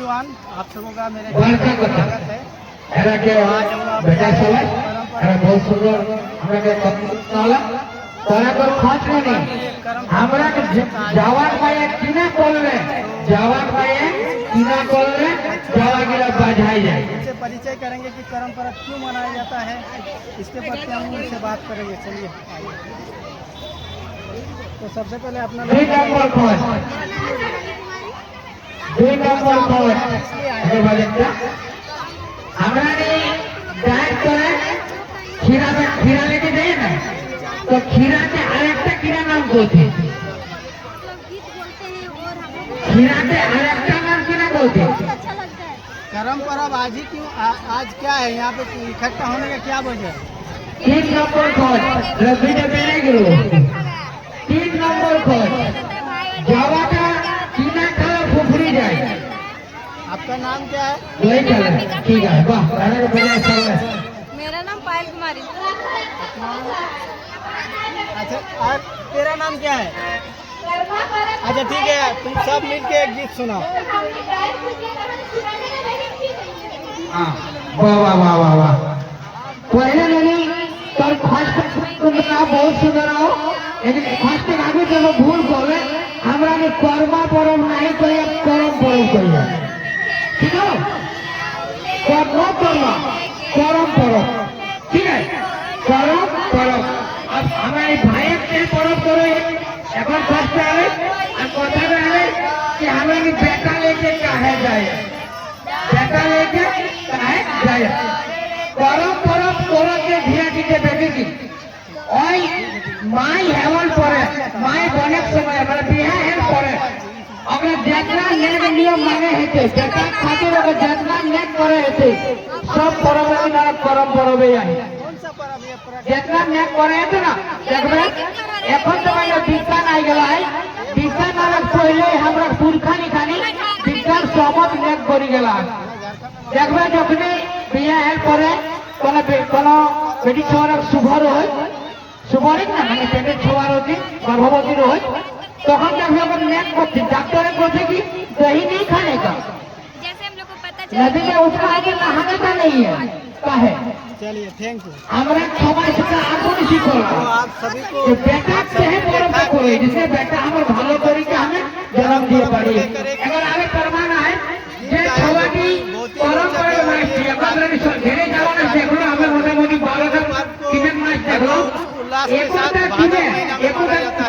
Everyone, आप सबों का मेरे स्वागत है। आज हम लोग बहुत सुंदर তারপর খোঁজ নেই আমরা যাওয়ার পায়ে কিনা করলে যাওয়া গিলা বাজাই যায়। इनसे परिचय करेंगे कि करम पर्व क्यों मनाया जाता है, इसके प्रति हम उनसे बात करेंगे। चलिए, तो सबसे पहले अपना दुई नंबर खोज আমরা ডায়েট করে खीरा लेके जाइए ना, तो खीरा के अरेक्टा खीरा नाम बोलते हैं, खीरा के अरेक्टा नाम खीरा बोलते हैं। करम पर्व आज ही क्यों आज क्या है यहाँ पे इकट्ठा होने का क्या वजह है? 3 नंबर खोज रवि ने मेरे गिरो 3 नंबर खोज जावा का चीना खाला फुफरी जाए। आपका नाम क्या है? वही चले ठीक है, वाह राणा को बढ़िया चल रहा है। मेरा नाम पायल कुमारी। अच्छा, और तेरा नाम क्या है? अच्छा ठीक है, तुम सब मिलके एक गीत सुनाओ। हाँ वाह वाह वाह वाह वाह पहले नहीं तर फर्स्ट तुमका बहुत सुंदर हो, लेकिन फर्स्ट आगे जब भूल करे हमरा ने कर्मा पर्व नहीं कहिए करम पर्व कहिए, ठीक है? कर्म करम पर्व, ठीक है? करम पर्व अब हमारे भाई के पर्व करो एक फर्स्ट आए और कथा रहे कि हमें बेटा लेके काहे जाए, बेटा लेके काहे जाए। करम पर्व करो के धिया दीजिए बेटी की ओई माई हेवन पड़े माई बने समय हमारे बिहा हेवन पड़े अगर जितना नेक नियम माने हेते बेटा खातिर अगर जितना नेक करे हेते सब पर्व में ना करम पर्व है। कौन सा पर्व ये पर्व? जितना नेक करे हेते ना देखबे এখন समय में विज्ञान आ गया है, विज्ञान आने पहले हमरा पुरखा निखानी विज्ञान समझ नेक करी गेला है। देखबे जखनी बिया हेल पड़े कोनो बेटी छोरा सुभर होय सुभर ना माने पेटे छोर होती गर्भवती रहे तखन देखबे अपन नेक करती डॉक्टर कहते कि दही नहीं खाने का, जैसे हम लोग को पता नदी में उसका आगे नहाने का नहीं है काहे। चलिए, थैंक यू। हमरा समाज से आगू नहीं तो सीखला आप सभी को कि बेटा से पर्व करे जिससे बेटा हमर भालो करी के हमें जन्म दिए पड़ी। अगर आगे परमाना है जे छवाटी पर्व करे माने अगर घेरे जाओ ना देखलो हमें मोटा मोटी 12 कितने मास देखलो उल्लास के साथ एक